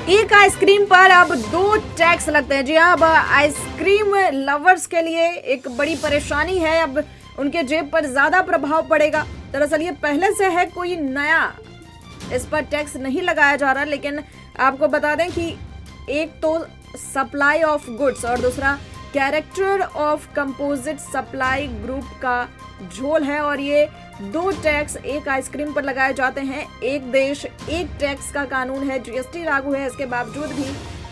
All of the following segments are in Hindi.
एक आइसक्रीम पर अब 2 टैक्स लगते हैं। जी हाँ, अब आइसक्रीम लवर्स के लिए एक बड़ी परेशानी है। अब उनके जेब पर ज्यादा प्रभाव पड़ेगा। दरअसल ये पहले से है, कोई नया इस पर टैक्स नहीं लगाया जा रहा, लेकिन आपको बता दें कि एक तो सप्लाई ऑफ गुड्स और दूसरा character of composite supply group का झोल है। और ये 2 टैक्स एक आइसक्रीम पर लगाए जाते हैं। एक देश एक टैक्स का कानून है, जीएसटी लागू है, इसके बावजूद भी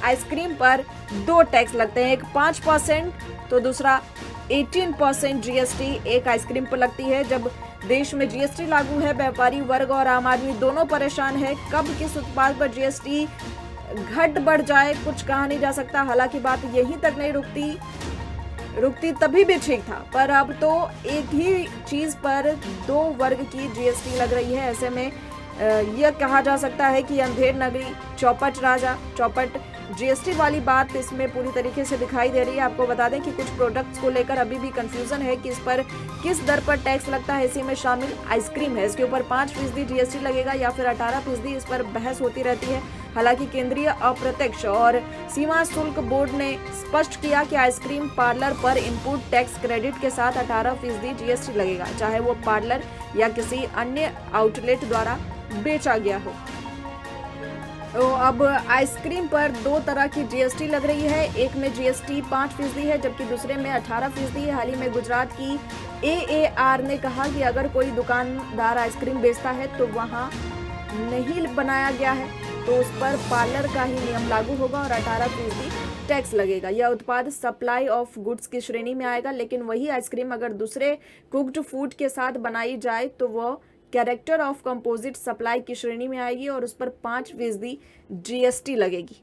आइसक्रीम पर 2 टैक्स लगते हैं। एक 5% तो दूसरा 18% जीएसटी एक आइसक्रीम पर लगती है। जब देश में जीएसटी लागू है, व्यापारी वर्ग और आम आदमी दोनों परेशान है। कब किस उत्पाद पर जीएसटी घट बढ़ जाए कुछ कहा नहीं जा सकता। हालांकि बात यहीं तक नहीं रुकती तभी भी ठीक था, पर अब तो एक ही चीज पर 2 वर्ग की जीएसटी लग रही है। ऐसे में यह कहा जा सकता है कि अंधेर नगरी चौपट राजा चौपट। जीएसटी वाली बात इसमें पूरी तरीके से दिखाई दे रही है। आपको बता दें कि कुछ प्रोडक्ट्स को लेकर अभी भी कंफ्यूजन है कि इस पर किस दर पर टैक्स लगता है। इसी में शामिल आइसक्रीम है, इसके ऊपर 5% जीएसटी लगेगा या फिर 18%। इस पर बहस होती रहती है। हालांकि केंद्रीय अप्रत्यक्ष और सीमा शुल्क बोर्ड ने स्पष्ट किया कि आइसक्रीम पार्लर पर इनपुट टैक्स क्रेडिट के साथ 18% जीएसटी लगेगा, चाहे वो पार्लर या किसी अन्य आउटलेट द्वारा बेचा गया हो। तो अब आइसक्रीम पर 2 तरह की जीएसटी लग रही है। एक में जीएसटी 5% है, जबकि दूसरे में 18% है। हाल ही में गुजरात की एएआर ने कहा कि अगर कोई दुकानदार आइसक्रीम बेचता है तो वहां नहीं बनाया गया है तो उस पर पार्लर का ही नियम लागू होगा और 18% टैक्स लगेगा। यह उत्पाद सप्लाई ऑफ गुड्स की श्रेणी में आएगा, लेकिन वही आइसक्रीम अगर दूसरे कुक्ड फूड के साथ बनाई जाए तो वह कैरेक्टर ऑफ कंपोजिट सप्लाई की श्रेणी में आएगी और उस पर 5% जीएसटी लगेगी।